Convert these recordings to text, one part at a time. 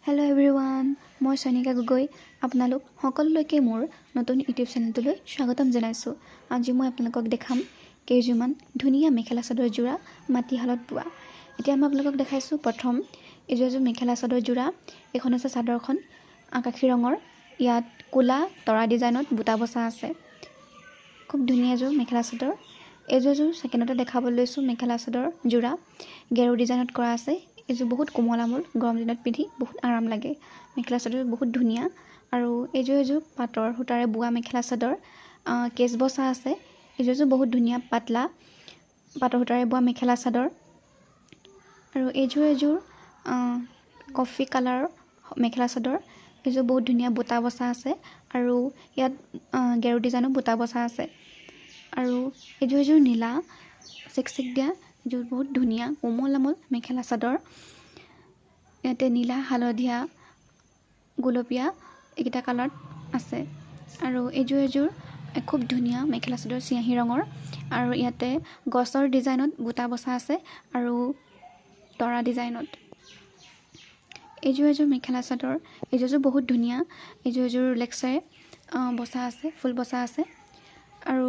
Hello' everyone, মই চয়নিকা গগৈ আপোনালোক সকলোলৈকে মোৰ নতুন ইউটিউব চেনেলটোলৈ স্বাগতম জনাইছোঁ। আজি মই আপোনালোকক দেখাম কেইযোৰমান ধুনীয়া মেখেলা চাদৰ যোৰা মাটিশালত বোৱা। এতিয়া মই আপোনালোকক দেখাইছোঁ প্ৰথম এযোৰ মেখেলা চাদৰ যোৰা। এইখন আছে চাদৰখন আকাশী ৰঙৰ, ইয়াত ক'লা তৰা ডিজাইনত বুটা বচা আছে। খুব ধুনীয়া এযোৰ মেখেলা চাদৰ। এইযোৰ ছেকেণ্ডতে দেখাব লৈছোঁ মেখেলা চাদৰ যোৰা গেৰু ডিজাইনত কৰা আছে। এইযোৰ বহুত কোমল আমোল, গৰম দিনত পিন্ধি বহুত আৰাম লাগে। মেখেলা চাদৰ বহুত ধুনীয়া আৰু এইযোৰ পাটৰ সূতাৰে বোৱা মেখেলা চাদৰ, কেচ বচা আছে। এইযোৰ বহুত ধুনীয়া পাতলা পাটৰ সূতাৰে বোৱা মেখেলা চাদৰ। আৰু এইযোৰ কফি কালাৰৰ মেখেলা চাদৰ। এইযোৰ বহুত ধুনীয়া বুটা বচা আছে আৰু ইয়াত গেৰু ডিজাইনৰ বুটা বচা আছে। আৰু এইযোৰ নীলা চিক দিয়া, এইযোৰ বহুত ধুনীয়া কোমল আমোল মেখেলা চাদৰ। ইয়াতে নীলা, হালধীয়া, গোলপীয়া এইকেইটা কালাৰত আছে। আৰু এইযোৰ খুব ধুনীয়া মেখেলা চাদৰ চিয়াহী ৰঙৰ আৰু ইয়াতে গছৰ ডিজাইনত বুটা বচা আছে আৰু তৰা ডিজাইনত। এইযোৰ মেখেলা চাদৰ। এইযোৰ বহুত ধুনীয়া। এইযোৰ লেক্সেৰে বচা আছে, ফুল বচা আছে। আৰু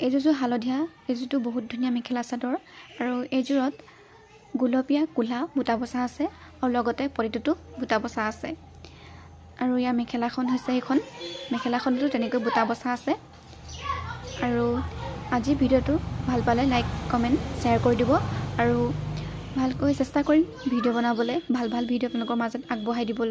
এইযোৰ হালধীয়া, এইযোৰটো বহুত ধুনীয়া মেখেলা চাদৰ। আৰু এইযোৰত গোলপীয়া ক'লা বুটা বচা আছে আৰু লগতে পটিটোতো বুটা বচা আছে। আৰু ইয়াৰ মেখেলাখন হৈছে এইখন মেখেলাখনতো তেনেকৈ বুটা বচা আছে। আৰু আজি ভিডিঅ'টো ভাল পালে লাইক কমেণ্ট শ্বেয়াৰ কৰি দিব আৰু ভালকৈ চেষ্টা কৰিম ভিডিঅ' বনাবলৈ, ভাল ভিডিঅ' আপোনালোকৰ মাজত আগবঢ়াই দিবলৈ।